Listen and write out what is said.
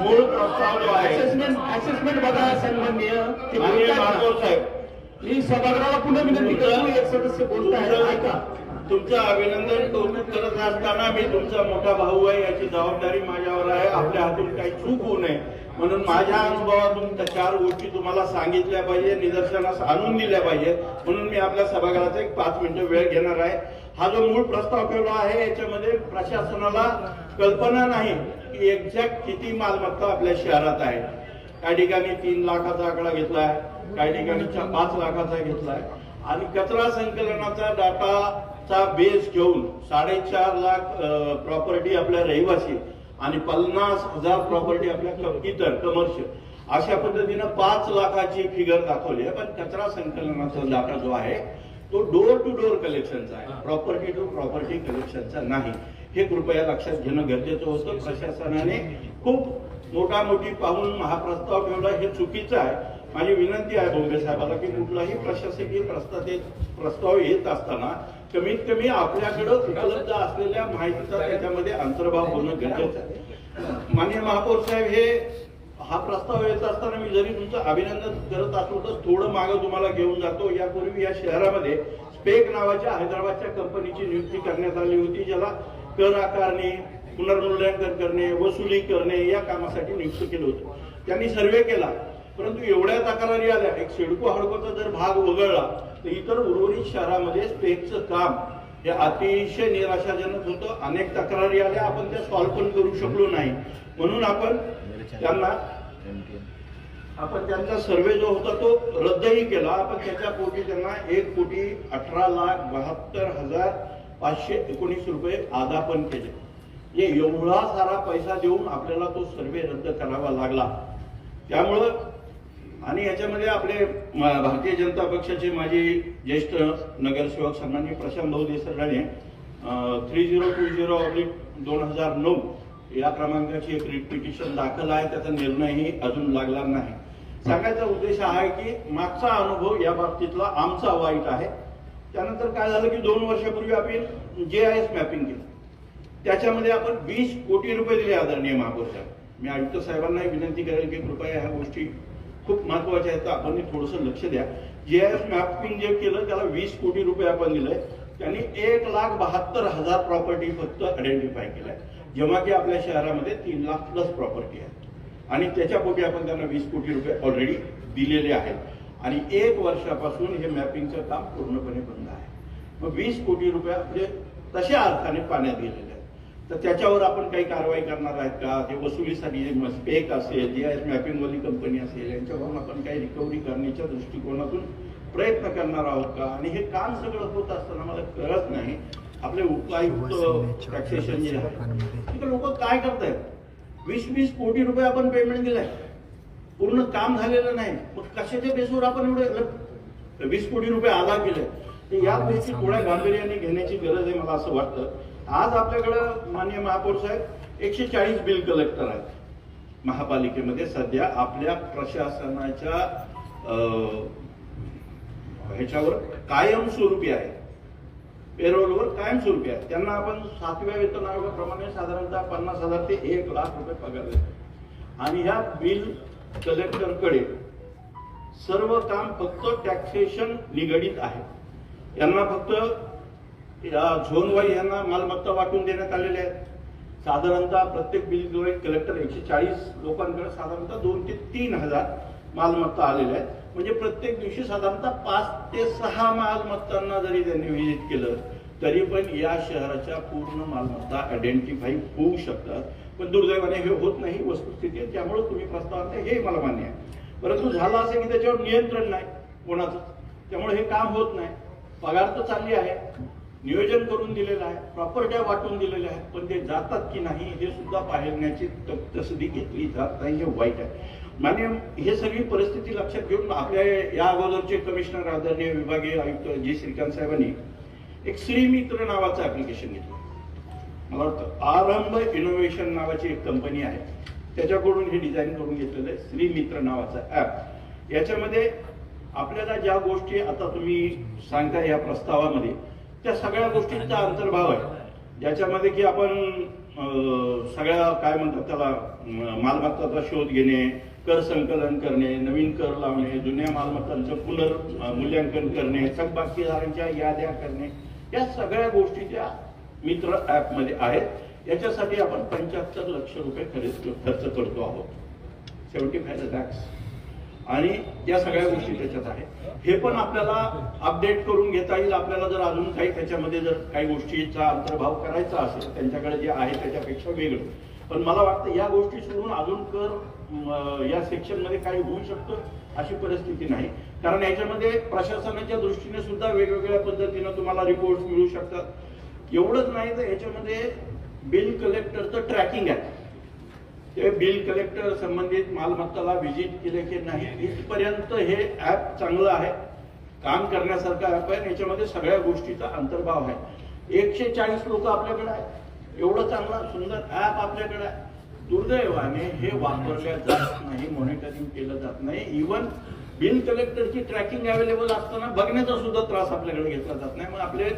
मूळ प्रस्ताव जो आहे असेसमेंट बघा सन्माननीय महापौर साहेब, मी सभागृहाला पुन्हा विनंती करतो, एक सदस्य बोलत आहे ऐका. तुमचं अभिनंदन कौतुक करत असताना मी तुमचा मोठा भाऊ आहे याची जबाबदारी माझ्यावर आहे. आपल्या हातून काही चूक होऊ नये म्हणून माझ्या अनुभवातून त्या 4 गोष्टी तुम्हाला सांगितल्या पाहिजे, निदर्शनास आणून दिल्या पाहिजे. म्हणून मी आपल्या सभागृहाचा एक 5 मिनिटं वेळ घेणार आहे. हा जो मूळ प्रस्ताव ठेवला आहे याच्यामध्ये प्रशासनाला कल्पना नाही की एक्झॅक्ट किती मालमत्ता आपल्या शहरात आहे. काही ठिकाणी 3 लाखाचा आकडा घेतलाय, काही ठिकाणी 5 लाखाचा घेतलाय आणि कचरा संकलनाचा डाटाचा बेस घेऊन 4.5 लाख प्रॉपर्टी आपल्या रहिवासी आणि 50,000 प्रॉपर्टी आपल्या इतर कमर्शियल अशा पद्धतीनं 5 लाखाची फिगर दाखवली आहे. पण कचरा संकलनाचा डाटा जो आहे तो डोर टू डोर कलेक्शनचा आहे, प्रॉपर्टी टू प्रॉपर्टी कलेक्शनचा नाही. हे कृपया लक्षात घेणं गरजेचं होतं. प्रशासनाने खूप मोठी पाहून हा प्रस्ताव ठेवला, हे चुकीचं आहे. माझी विनंती आहे बोंबे साहेबाला की कुठलाही प्रशासकीय प्रस्ताव येत असताना कमीत कमी आपल्याकडे उपलब्ध असलेल्या माहितीचा त्याच्यामध्ये अंतर्भाव होणं गरजेचं आहे. माननीय महापौर साहेब, हा प्रस्ताव येत असताना मी जरी तुमचं अभिनंदन करत असलो तर थोडं मागं तुम्हाला घेऊन जातो. यापूर्वी या शहरामध्ये स्पेक नावाच्या हैदराबादच्या कंपनीची नियुक्ती करण्यात आली होती, ज्याला कर आकारणे, पुनर्मूल्यांकन करणे, वसुली करणे या कामासाठी नियुक्त केलं होतं. त्यांनी सर्वे केला, परंतु एवढ्या तक्रारी आल्या. एक सिडको हडकोचा जर भाग वगळला तर इतर उर्वरित शहरामध्ये स्पेकचं काम हे अतिशय निराशाजनक होतं. अनेक तक्रारी आल्या, आपण त्या सॉल्व्ह पण करू शकलो नाही. म्हणून आपण त्यांचा सर्वे जो होता तो रद्दही केला. आपण त्याच्या पोटी त्यांना 1,18,72,519 रुपये आदापन केले. एवढा सारा पैसा देऊन आपल्याला तो सर्वे रद्द करावा लागला. त्यामुळं आणि याच्यामध्ये आपले भारतीय जनता पक्षाचे माजी ज्येष्ठ नगरसेवक सन्माननीय प्रशांत भाऊ देसरडाने 3020/2009 या क्रमांकाची एक रिट पिटिशन दाखल आहे. त्याचा निर्णयही अजून लागला नाही. सांगायचा उद्देश हा आहे की मागचा अनुभव या बाबतीतला आमचा वाईट आहे. त्यानंतर काय झालं की 2 वर्षापूर्वी आपण GIS मॅपिंग केलं. त्याच्यामध्ये आपण 20 कोटी रुपये दिले आदरणीय महापौर साहेब. मी आयुक्त साहेबांनाही विनंती करेल की कृपया ह्या गोष्टी खूप महत्वाच्या आहेत, आपण थोडंसं लक्ष द्या. GIS मॅपिंग जे केलं त्याला 20 कोटी रुपये आपण दिले. त्यांनी 1,72,000 प्रॉपर्टी फक्त आयडेंटिफाय केल्या, जेव्हा की आपल्या शहरामध्ये 3 लाख प्लस प्रॉपर्टी आहे. आणि त्याच्या पोटी आपण त्यांना 20 कोटी रुपये ऑलरेडी दिलेले आहेत. आणि 1 वर्षापासून हे मॅपिंगचं काम पूर्णपणे बंद आहे. मग 20 कोटी रुपये आपले तशा अर्थाने पाण्यात गेलेले आहेत. तर त्याच्यावर आपण काही कारवाई करणार आहेत का? ते वसुलीसाठी स्पेक असेल, GIS मॅपिंगवाली कंपनी असेल, यांच्यावरून आपण काही रिकव्हरी करण्याच्या दृष्टिकोनातून प्रयत्न करणार आहोत का? आणि हे काम सगळं होत असताना मला कळत नाही आपले उपायुक्त टॅक्सेशन जे आहे तिथे लोक काय करतायत. 20-20 कोटी रुपये आपण पेमेंट दिलाय, पूर्ण काम झालेलं नाही. मग कशाच्या बेसवर आपण एवढे 20 कोटी रुपये अदा केले? तर या गोष्टी थोड्या गांभीर्याने घेण्याची गरज आहे मला असं वाटतं. आज आपल्याकडं माननीय महापौर साहेब 140 बिल कलेक्टर आहेत महापालिकेमध्ये. सध्या आपल्या प्रशासनाच्या ह्याच्यावर कायमस्वरूपी आहे, पेरोलवर कायमस्वरूपी आहे. त्यांना आपण 7व्या वेतन आयोगाप्रमाणे साधारणतः 50,000 ते 1 लाख रुपये पगार देतो. आणि ह्या बिल कलेक्टरकडे सर्व काम फक्त टॅक्सेशन निगडीत आहे. यांना फक्त या झोन वाईज यांना मालमत्ता वाटून देण्यात आलेल्या आहेत. साधारणतः प्रत्येक बिल कलेक्टर 140 लोकांकडे साधारणतः 2 ते 3 हजार मालमत्ता आलेल्या आहेत. म्हणजे प्रत्येक दिवशी साधारणतः 5 ते 6 मालमत्तांना जरी त्यांनी व्हिजिट केलं तरी पण या शहराच्या पूर्ण मालमत्ता आयडेंटिफाय होऊ शकतात. पण दुर्दैवाने हे होत नाही, वस्तुस्थिती आहे. त्यामुळे तुम्ही प्रस्ताव आणताय हे मला मान्य आहे. परंतु झालं असं की त्याच्यावर नियंत्रण नाही कोणाचं, त्यामुळे हे काम होत नाही. पगार तर चालली आहे, नियोजन करून दिलेलं आहे, प्रॉपर्ट्या वाटून दिलेल्या आहेत, पण ते जातात की नाही हे सुद्धा पाहण्याची तसदी घेतली जात नाही. हे वाईट आहे. मान्य हे सगळी परिस्थिती लक्षात घेऊन आपल्या या अगोदरचे कमिशनर आदरणीय विभागीय आयुक्त जी श्रीकांत साहेबांनी एक श्रीमित्र नावाचं ऍप्लिकेशन घेतलं. मला वाटतं आरंभ इनोव्हेशन नावाची एक कंपनी आहे, त्याच्याकडून हे डिझाईन करून घेतलेलं आहे श्रीमित्र नावाचं ऍप. याच्यामध्ये आपल्याला ज्या गोष्टी आता तुम्ही सांगताय या प्रस्तावामध्ये त्या सगळ्या गोष्टींचा अंतर्भाव आहे, ज्याच्यामध्ये की आपण सगळ्या काय म्हणतात त्याला मालमत्ताचा शोध घेणे, कर संकलन करणे, नवीन कर लावणे, जुन्या मालमत्तांचं पुनर्मूल्यांकन करणे, थकबाकीदारांच्या याद्या करणे, या सगळ्या गोष्टी त्या मित्र ऍपमध्ये आहेत. याच्यासाठी आपण 75 लक्ष रुपये खर्च करतो आहोत, 75 lakhs, आणि या सगळ्या गोष्टी त्याच्यात आहेत. हे पण आपल्याला अपडेट करून घेता येईल. आपल्याला जर अजून काही त्याच्यामध्ये जर काही गोष्टीचा अंतर्भाव करायचा असेल त्यांच्याकडे जे आहे त्याच्यापेक्षा वेगळं. पण मला वाटतं या गोष्टी सोडून अजून कर या सेक्शन मध्ये काही होऊ शकतं अशी परिस्थिती नाही. कारण याच्यामध्ये प्रशासनाच्या दृष्टीने सुद्धा वेगवेगळ्या पद्धतीनं तुम्हाला रिपोर्ट मिळू शकतात. एवढंच नाही तर याच्यामध्ये बिल कलेक्टरचं ट्रॅकिंग आहे. ते बिल कलेक्टर संबंधित मालमत्ताला व्हिजिट केले की नाही इथपर्यंत हे ऍप चांगलं आहे, काम करण्यासारखं ऍप आहे. याच्यामध्ये सगळ्या गोष्टीचा अंतर्भाव आहे. 140 लोक आपल्याकडे आहेत. एवढं चांगलं सुंदर ऍप आपल्याकडे आहे. दुर्दैवाने हे वापरल्या जात नाही, मॉनिटरिंग केलं जात नाही. इव्हन बिल कलेक्टरची ट्रॅकिंग अवेलेबल असताना बघण्याचा सुद्धा त्रास आपल्याकडे घेतला जात नाही. मग आपले